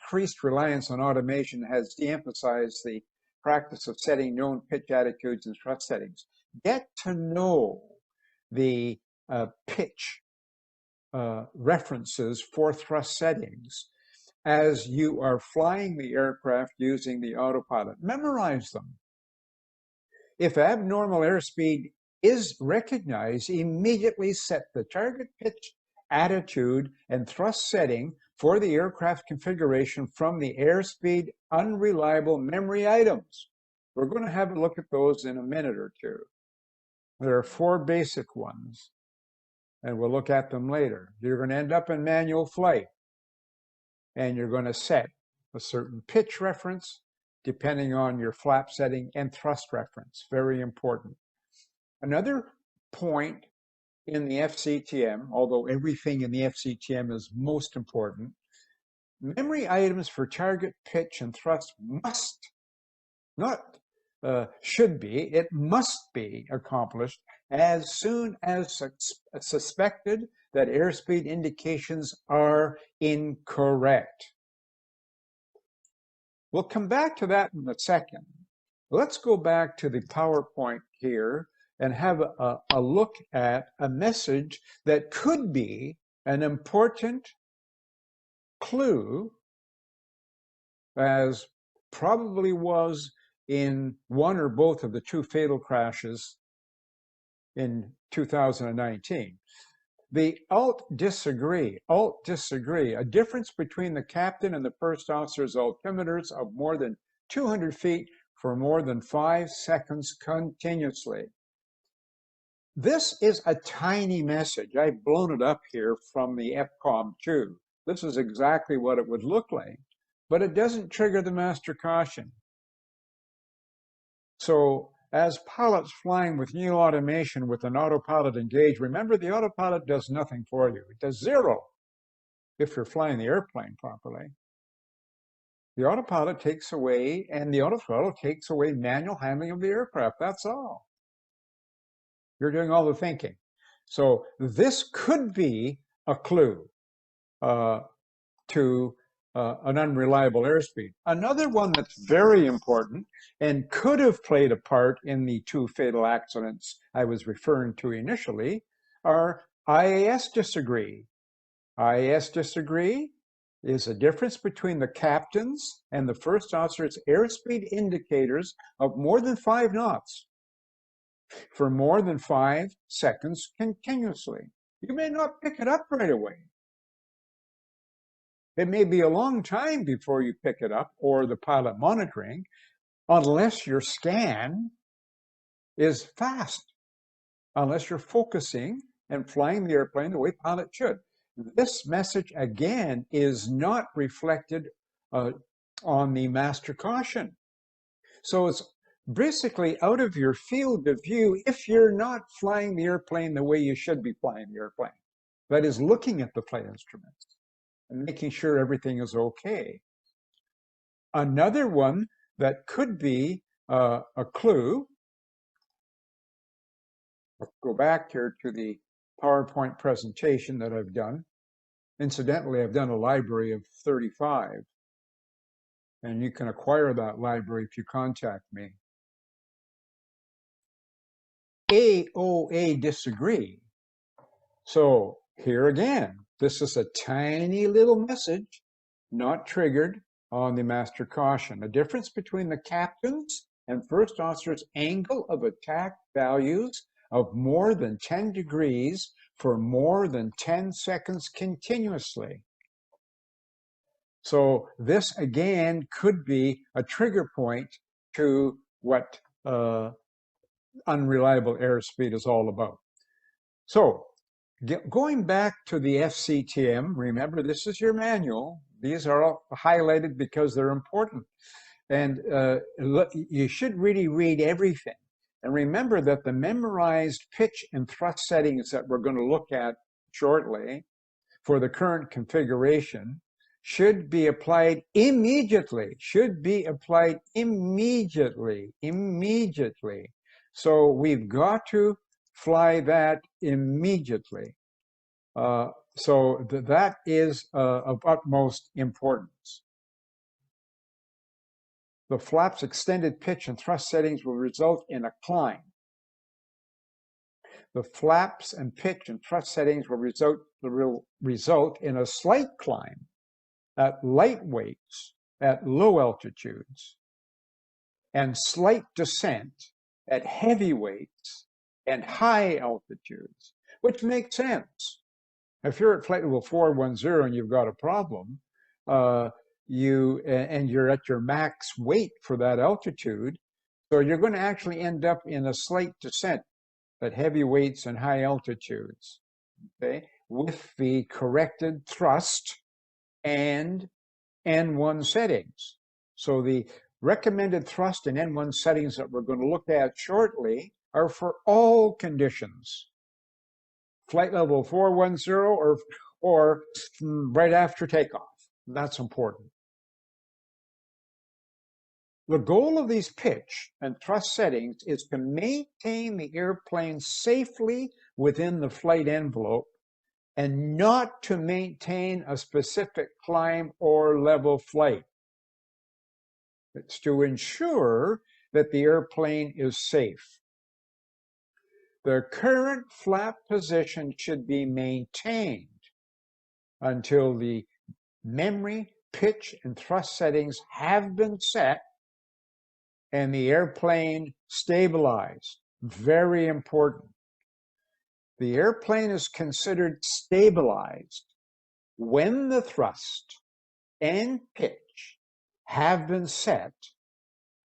increased reliance on automation has de-emphasized the practice of setting known pitch attitudes and thrust settings. Get to know the pitch references for thrust settings as you are flying the aircraft using the autopilot. Memorize them. If abnormal airspeed is recognized, immediately set the target pitch, attitude, and thrust setting for the aircraft configuration from the airspeed unreliable memory items. We're going to have a look at those in a minute or two. There are 4 basic ones, and we'll look at them later. You're going to end up in manual flight, and you're going to set a certain pitch reference depending on your flap setting and thrust reference. Very important. Another point in the FCTM, although everything in the FCTM is most important, memory items for target pitch and thrust must, not should be, it must be accomplished as soon as suspected that airspeed indications are incorrect. We'll come back to that in a second. Let's go back to the PowerPoint here and have a look at a message that could be an important clue, as probably was in one or both of the 2 fatal crashes in 2019. The alt disagree, a difference between the captain and the first officer's altimeters of more than 200 feet for more than 5 seconds continuously. This is a tiny message. I've blown it up here from the FCOM 2. This is exactly what it would look like, but it doesn't trigger the master caution. So as pilots flying with new automation with an autopilot engaged, remember the autopilot does nothing for you. It does 0 if you're flying the airplane properly. The autopilot takes away, and the autothrottle takes away manual handling of the aircraft. That's all. You're doing all the thinking. So this could be a clue to an unreliable airspeed. Another one that's very important and could have played a part in the 2 fatal accidents I was referring to initially are IAS disagree. IAS disagree is a difference between the captain's and the first officer's airspeed indicators of more than 5 knots for more than 5 seconds continuously. You may not pick it up right away. It may be a long time before you pick it up, or the pilot monitoring, unless your scan is fast, unless you're focusing and flying the airplane the way pilot should. This message, again, is not reflected on the master caution. So it's basically out of your field of view if you're not flying the airplane the way you should be flying the airplane. That is, looking at the flight instruments and making sure everything is okay. Another one that could be a clue, I'll go back here to the PowerPoint presentation that I've done. Incidentally, I've done a library of 35, and you can acquire that library if you contact me. AOA disagree. So here again, this is a tiny little message, not triggered on the master caution. A difference between the captain's and first officer's angle of attack values of more than 10 degrees for more than 10 seconds continuously. So this again could be a trigger point to what unreliable airspeed is all about. So going back to the FCTM, remember this is your manual. These are all highlighted because they're important. And you should really read everything. And remember that the memorized pitch and thrust settings that we're going to look at shortly for the current configuration should be applied immediately, immediately. So we've got to fly that immediately. So that is of utmost importance. the flap's extended pitch and thrust settings will result in a climb. The flaps and pitch and thrust settings will result in a slight climb at light weights at low altitudes and slight descent at heavy weights and high altitudes, which makes sense. If you're at flight level 410 and you've got a problem, and you're at your max weight for that altitude, so you're going to actually end up in a slight descent at heavy weights and high altitudes, okay, with the corrected thrust and N1 settings. So the recommended thrust and N1 settings that we're going to look at shortly are for all conditions. Flight level 410 or right after takeoff. That's important. The goal of these pitch and thrust settings is to maintain the airplane safely within the flight envelope and not to maintain a specific climb or level flight. It's to ensure that the airplane is safe. The current flap position should be maintained until the memory, pitch, and thrust settings have been set and the airplane stabilized. Very important. The airplane is considered stabilized when the thrust and pitch have been set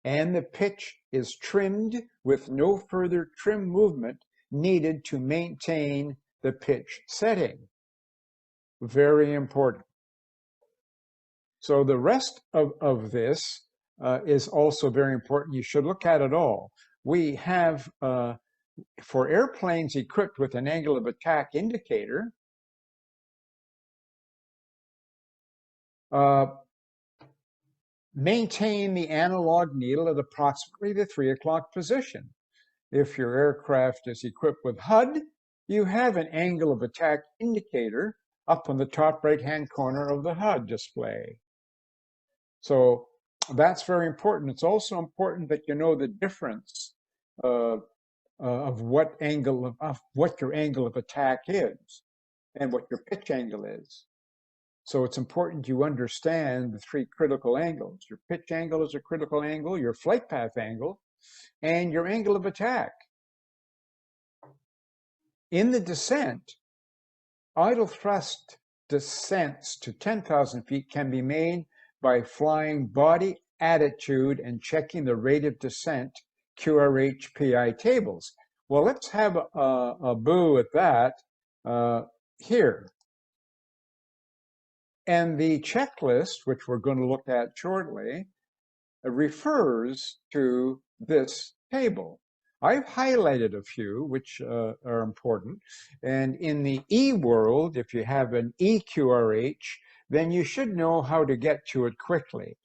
and the pitch is trimmed with no further trim movement needed to maintain the pitch setting. Very important. So the rest of this is also very important. You should look at it all. We have, for airplanes equipped with an angle of attack indicator, maintain the analog needle at approximately the 3 o'clock position. If your aircraft is equipped with HUD, you have an angle of attack indicator up on the top right-hand corner of the HUD display. So that's very important. It's also important that you know the difference of what your angle of attack is and what your pitch angle is. So it's important you understand the 3 critical angles. Your pitch angle is a critical angle, your flight path angle, and your angle of attack. In the descent, idle thrust descents to 10,000 feet can be made by flying body attitude and checking the rate of descent QRH PI tables. Well, let's have a boo at that here. And the checklist, which we're going to look at shortly, refers to this table. I've highlighted a few which are important. And in the E world, if you have an EQRH, then you should know how to get to it quickly.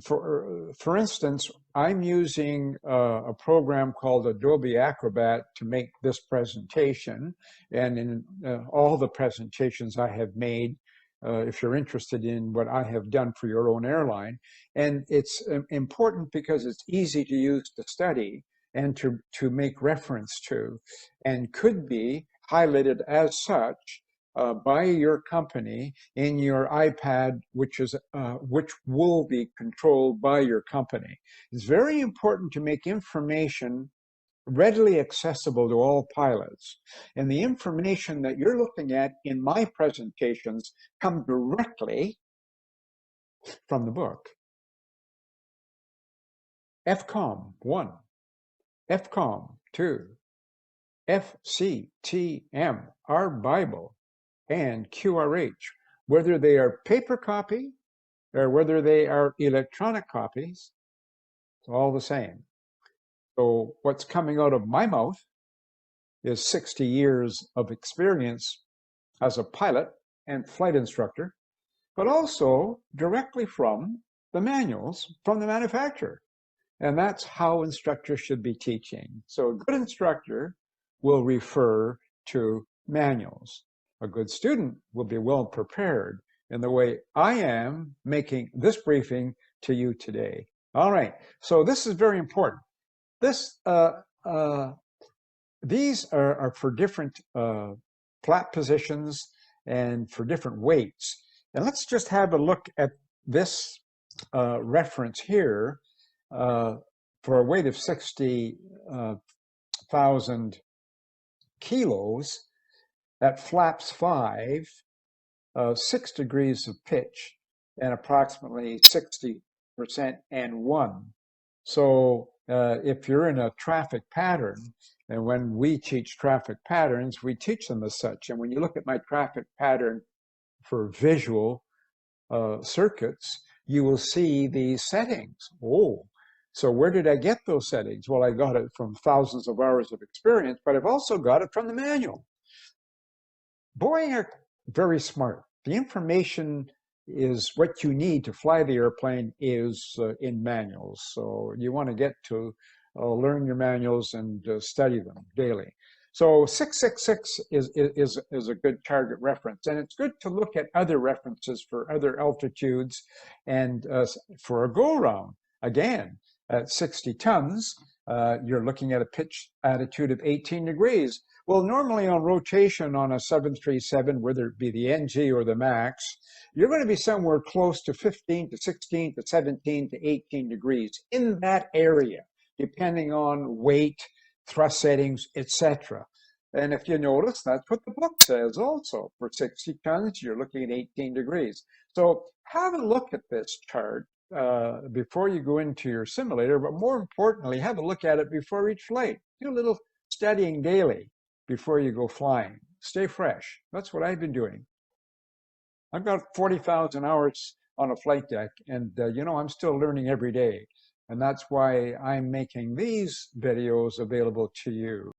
For instance, I'm using a program called Adobe Acrobat to make this presentation. And in all the presentations I have made, if you're interested in what I have done for your own airline. And it's important because it's easy to use to study and to make reference to, and could be highlighted as such by your company in your iPad, which will be controlled by your company. It's very important to make information readily accessible to all pilots. And the information that you're looking at in my presentations come directly from the book. FCOM 1, FCOM 2, FCTM, our Bible, and QRH, whether they are paper copy or whether they are electronic copies, it's all the same. So what's coming out of my mouth is 60 years of experience as a pilot and flight instructor, but also directly from the manuals from the manufacturer. And that's how instructors should be teaching. So a good instructor will refer to manuals. A good student will be well prepared in the way I am making this briefing to you today. All right, so this is very important. This These are for different flap positions and for different weights. And let's just have a look at this reference here for a weight of 60,000 kilos at flaps 5, 6 degrees of pitch, and approximately 60% and 1. So if you're in a traffic pattern, and when we teach traffic patterns, we teach them as such. And when you look at my traffic pattern for visual circuits, you will see these settings. Oh, so where did I get those settings? Well, I got it from thousands of hours of experience, but I've also got it from the manual. Boeing are very smart. The information is what you need to fly the airplane is in manuals. So you want to get to learn your manuals and study them daily. So 666 is a good target reference. And it's good to look at other references for other altitudes and for a go-round. Again, at 60 tons, you're looking at a pitch attitude of 18 degrees. Well, normally on rotation on a 737, whether it be the NG or the MAX, you're going to be somewhere close to 15 to 16 to 17 to 18 degrees in that area, depending on weight, thrust settings, etc. And if you notice, that's what the book says also. For 60 tons, you're looking at 18 degrees. So have a look at this chart before you go into your simulator, but more importantly, have a look at it before each flight. Do a little studying daily before you go flying. Stay fresh. That's what I've been doing. I've got 40,000 hours on a flight deck, and you know, I'm still learning every day. And that's why I'm making these videos available to you.